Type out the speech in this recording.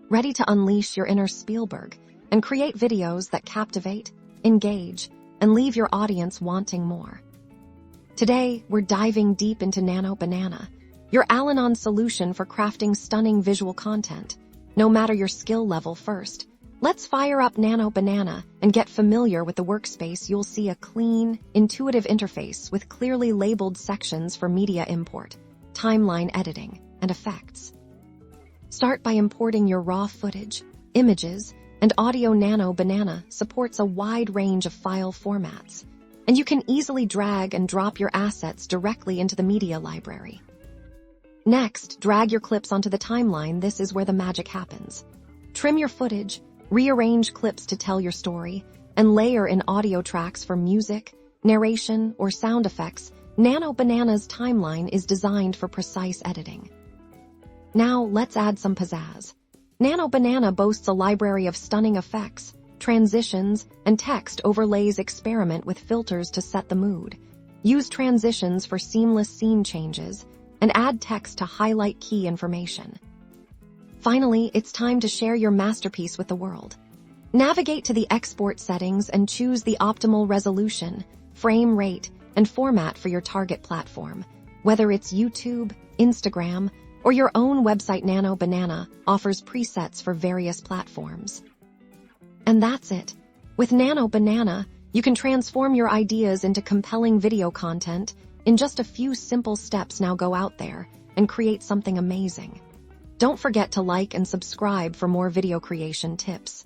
ready to unleash your inner Spielberg and create videos that captivate, engage, and leave your audience wanting more. Today, we're diving deep into Nano Banana, your all-in-one solution for crafting stunning visual content, no matter your skill level. First, let's fire up Nano Banana and get familiar with the workspace. You'll see a clean, intuitive interface with clearly labeled sections for media import, timeline editing, and effects. Start by importing your raw footage, images, and audio. Nano Banana supports a wide range of file formats, and you can easily drag and drop your assets directly into the media library. Next, drag your clips onto the timeline. This is where the magic happens. Trim your footage, rearrange clips to tell your story, and layer in audio tracks for music, narration, or sound effects. Nano Banana's timeline is designed for precise editing. Now, let's add some pizzazz. Nano Banana boasts a library of stunning effects, transitions, and text overlays. Experiment with filters to set the mood. Use transitions for seamless scene changes, and add text to highlight key information. Finally, it's time to share your masterpiece with the world. Navigate to the export settings and choose the optimal resolution, frame rate, and format for your target platform. Whether it's YouTube, Instagram, or your own website, Nano Banana offers presets for various platforms. And that's it. With Nano Banana, you can transform your ideas into compelling video content in just a few simple steps. Now go out there and create something amazing. Don't forget to like and subscribe for more video creation tips.